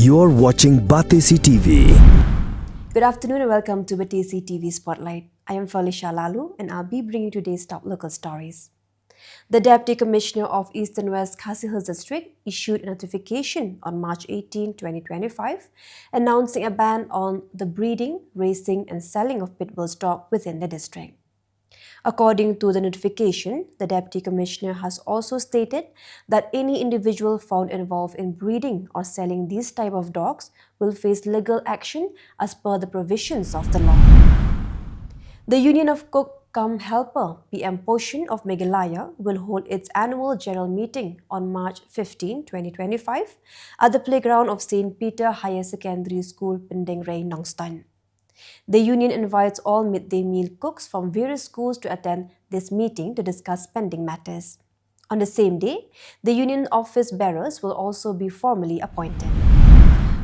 You're watching Batesi TV. Good afternoon and welcome to Batesi TV Spotlight. I am Felicia Lalu and I'll be bringing today's top local stories. The Deputy Commissioner of East and West Khasi Hills District issued a notification on March 18, 2025, announcing a ban on the breeding, raising and selling of pit bull stock within the district. According to the notification, the Deputy Commissioner has also stated that any individual found involved in breeding or selling these type of dogs will face legal action as per the provisions of the law. The Union of Cook Cum Helper PM portion of Meghalaya will hold its annual general meeting on March 15, 2025 at the playground of St. Peter Higher Secondary School, Pending Ray, Nongstan. The union invites all midday meal cooks from various schools to attend this meeting to discuss pending matters. On the same day, the union office bearers will also be formally appointed.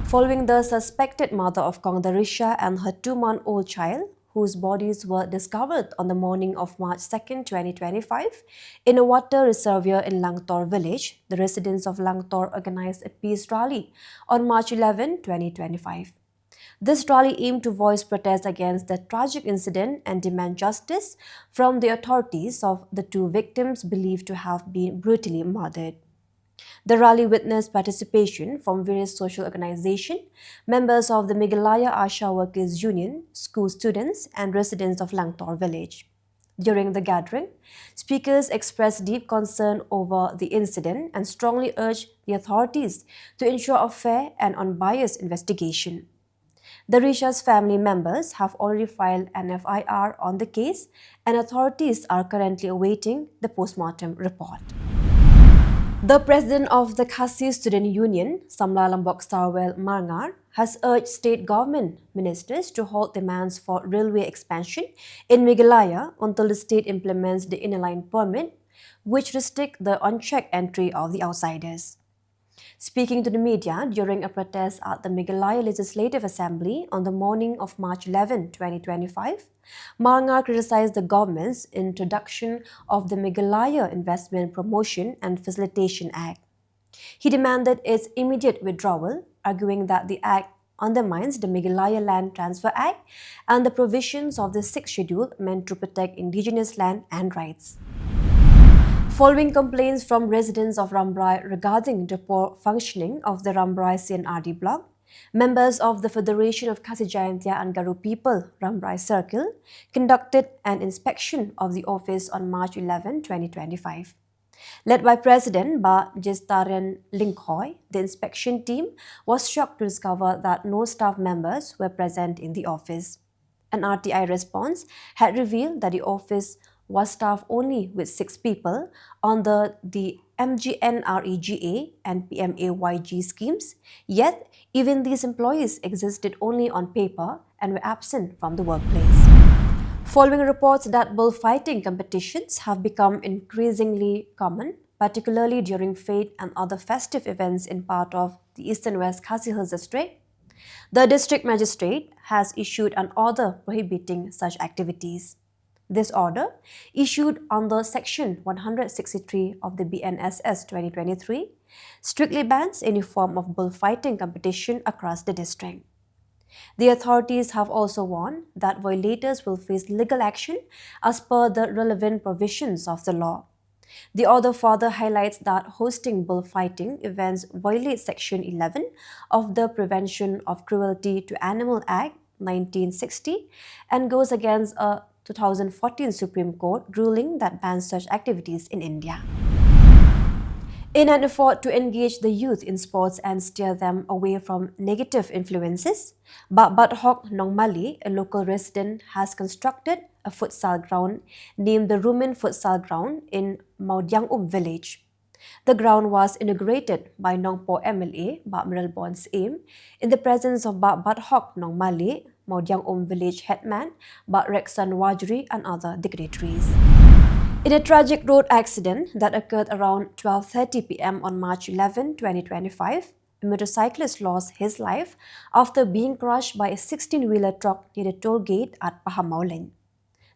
Following the suspected mother of Kongdarisha and her 2-month-old child, whose bodies were discovered on the morning of March 2, 2025, in a water reservoir in Langtor village, the residents of Langtor organized a peace rally on March 11, 2025. This rally aimed to voice protest against the tragic incident and demand justice from the authorities of the two victims believed to have been brutally murdered. The rally witnessed participation from various social organizations, members of the Meghalaya Asha Workers Union, school students, and residents of Langtor village. During the gathering, speakers expressed deep concern over the incident and strongly urged the authorities to ensure a fair and unbiased investigation. The Risha's family members have already filed an FIR on the case, and authorities are currently awaiting the postmortem report. The president of the Khasi Student Union, Samla Lombok Starwell Marngar, has urged state government ministers to halt demands for railway expansion in Meghalaya until the state implements the inner line permit, which restrict the unchecked entry of the outsiders. Speaking to the media during a protest at the Meghalaya Legislative Assembly on the morning of March 11, 2025, Marngar criticized the government's introduction of the Meghalaya Investment Promotion and Facilitation Act. He demanded its immediate withdrawal, arguing that the act undermines the Meghalaya Land Transfer Act and the provisions of the 6th Schedule meant to protect indigenous land and rights. Following complaints from residents of Rambrai regarding the poor functioning of the Rambrai CNRD block, members of the Federation of Khasi Jayantia and Garu People, Rambrai Circle, conducted an inspection of the office on March 11, 2025. Led by President Ba Jistarian Linkhoy, the inspection team was shocked to discover that no staff members were present in the office. An RTI response had revealed that the office was staffed only with 6 people under the MGNREGA and PMAYG schemes, yet even these employees existed only on paper and were absent from the workplace. Following reports that bullfighting competitions have become increasingly common, particularly during Fete and other festive events in part of the East and West Khasi Hills district, the district magistrate has issued an order prohibiting such activities. This order, issued under Section 163 of the BNSS 2023, strictly bans any form of bullfighting competition across the district. The authorities have also warned that violators will face legal action as per the relevant provisions of the law. The order further highlights that hosting bullfighting events violates Section 11 of the Prevention of Cruelty to Animal Act 1960 and goes against a 2014 Supreme Court ruling that bans such activities in India. In an effort to engage the youth in sports and steer them away from negative influences, Bat Hok Nong Mali, a local resident, has constructed a futsal ground named the Rumen Futsal Ground in Maudyang village. The ground was inaugurated by Nongpo MLA Bak Meral Bon's Aim in the presence of Bat Hok Nong Mali, Maudyang village headman Bak Reksan Wajri and other dignitaries. In a tragic road accident that occurred around 12:30 p.m. on March 11, 2025, a motorcyclist lost his life after being crushed by a 16-wheeler truck near the toll gate at Pahamauling.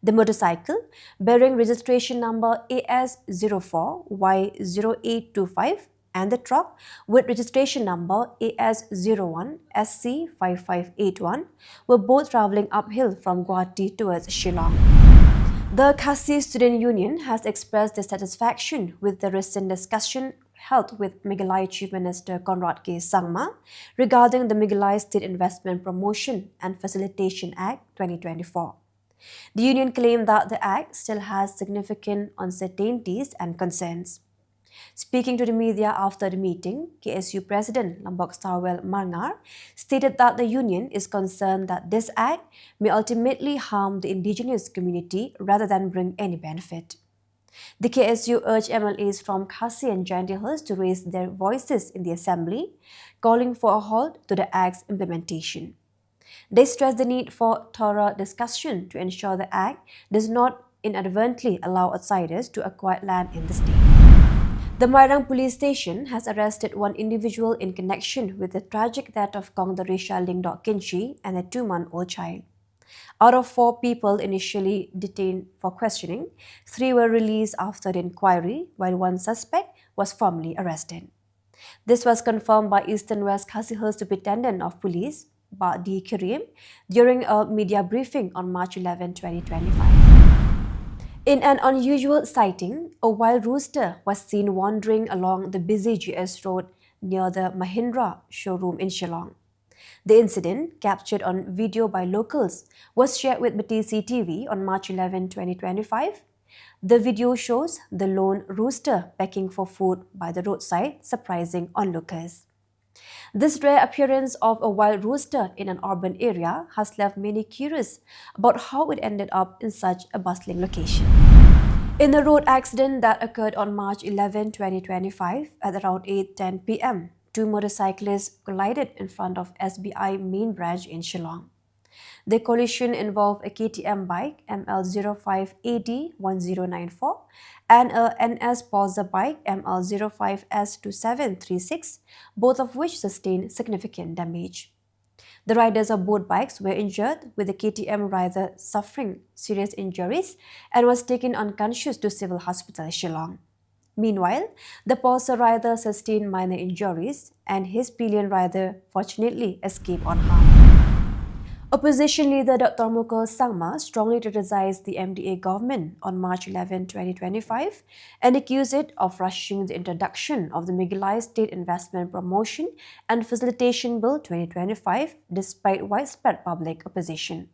The motorcycle, bearing registration number AS04Y0825, and the truck with registration number AS01SC5581 were both travelling uphill from Guwahati towards Shillong. The Khasi Student Union has expressed dissatisfaction with the recent discussion held with Meghalaya Chief Minister Conrad K. Sangma regarding the Meghalaya State Investment Promotion and Facilitation Act 2024. The union claimed that the act still has significant uncertainties and concerns. Speaking to the media after the meeting, KSU President Lombok Starwell Marngar stated that the union is concerned that this act may ultimately harm the indigenous community rather than bring any benefit. The KSU urged MLAs from Khasi and Jaintia Hills to raise their voices in the assembly, calling for a halt to the act's implementation. They stressed the need for thorough discussion to ensure the act does not inadvertently allow outsiders to acquire land in the state. The Mairang police station has arrested one individual in connection with the tragic death of Kongdarisha Lingdok Kinchi and a 2-month-old child. Out of 4 people initially detained for questioning, 3 were released after the inquiry, while 1 suspect was formally arrested. This was confirmed by Eastern West Khasi Hills Superintendent of Police, Badi Kirim, during a media briefing on March 11, 2025. In an unusual sighting, a wild rooster was seen wandering along the busy GS Road near the Mahindra showroom in Shillong. The incident, captured on video by locals, was shared with Batesi TV on March 11, 2025. The video shows the lone rooster pecking for food by the roadside, surprising onlookers. This rare appearance of a wild rooster in an urban area has left many curious about how it ended up in such a bustling location. In a road accident that occurred on March 11, 2025 at around 8:10 p.m., 2 motorcyclists collided in front of SBI main branch in Shillong. The collision involved a KTM bike ML05AD1094 and a NS Porsche bike ML05S2736, both of which sustained significant damage. The riders of both bikes were injured, with the KTM rider suffering serious injuries and was taken unconscious to Civil Hospital Shillong. Meanwhile, the Porsche rider sustained minor injuries and his pillion rider fortunately escaped unharmed. Opposition leader Dr. Mukul Sangma strongly criticized the MDA government on March 11, 2025 and accused it of rushing the introduction of the Meghalaya State Investment Promotion and Facilitation Bill 2025 despite widespread public opposition.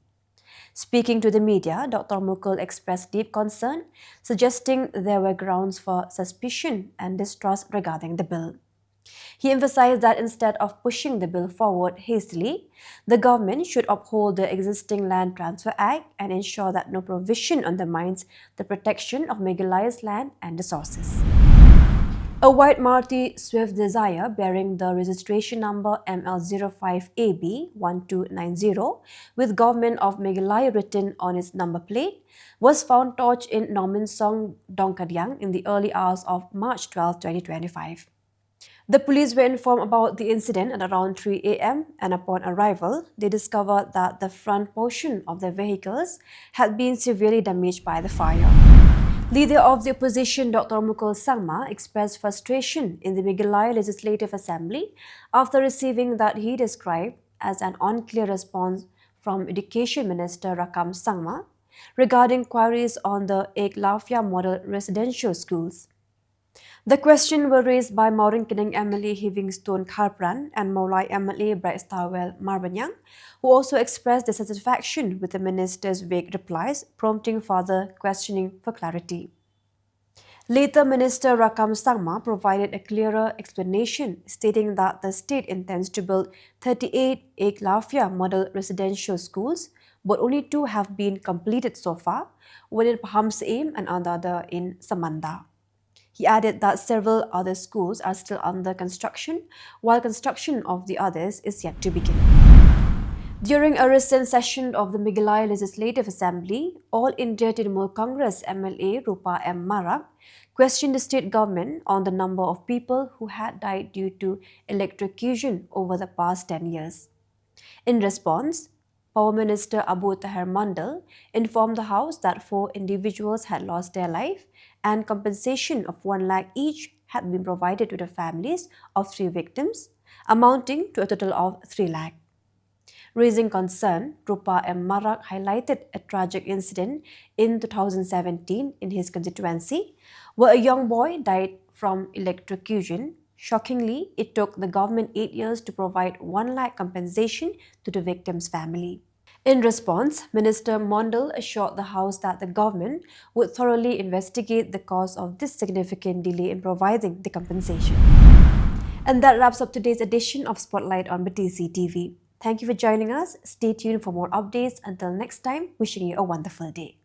Speaking to the media, Dr. Mukul expressed deep concern, suggesting there were grounds for suspicion and distrust regarding the bill. He emphasized that instead of pushing the bill forward hastily, the government should uphold the existing Land Transfer Act and ensure that no provision undermines the protection of Meghalaya's land and resources. A white Maruti Swift Dzire bearing the registration number ML05AB1290 with Government of Meghalaya written on its number plate was found torched in Nominsong, Dongkadiang in the early hours of March 12, 2025. The police were informed about the incident at around 3 a.m. and upon arrival, they discovered that the front portion of the vehicles had been severely damaged by the fire. Leader of the opposition Dr. Mukul Sangma expressed frustration in the Meghalaya Legislative Assembly after receiving that he described as an unclear response from Education Minister Rakam Sangma regarding queries on the Eklavya Model Residential Schools. The question were raised by Maureen Keneng MLA Livingstone Kharpran and Maulai MLA Bright Starwell Marbanyang, who also expressed dissatisfaction with the minister's vague replies, prompting further questioning for clarity. Later, Minister Rakam Sangma provided a clearer explanation, stating that the state intends to build 38 Eklavya model residential schools, but only 2 have been completed so far, one in Pahamsaim and another in Samanda. He added that several other schools are still under construction, while construction of the others is yet to begin. During a recent session of the Meghalaya Legislative Assembly, All India Trinamool Congress MLA Rupa M. Marak questioned the state government on the number of people who had died due to electrocution over the past 10 years. In response, Power Minister Abu Tahir Mandal informed the House that 4 individuals had lost their life and compensation of 1 lakh each had been provided to the families of 3 victims, amounting to a total of 3 lakh. Raising concern, Rupa M. Marak highlighted a tragic incident in 2017 in his constituency, where a young boy died from electrocution. Shockingly, it took the government 8 years to provide 1 lakh compensation to the victim's family. In response, Minister Mondal assured the House that the government would thoroughly investigate the cause of this significant delay in providing the compensation. And that wraps up today's edition of Spotlight on Batesi TV. Thank you for joining us. Stay tuned for more updates. Until next time, wishing you a wonderful day.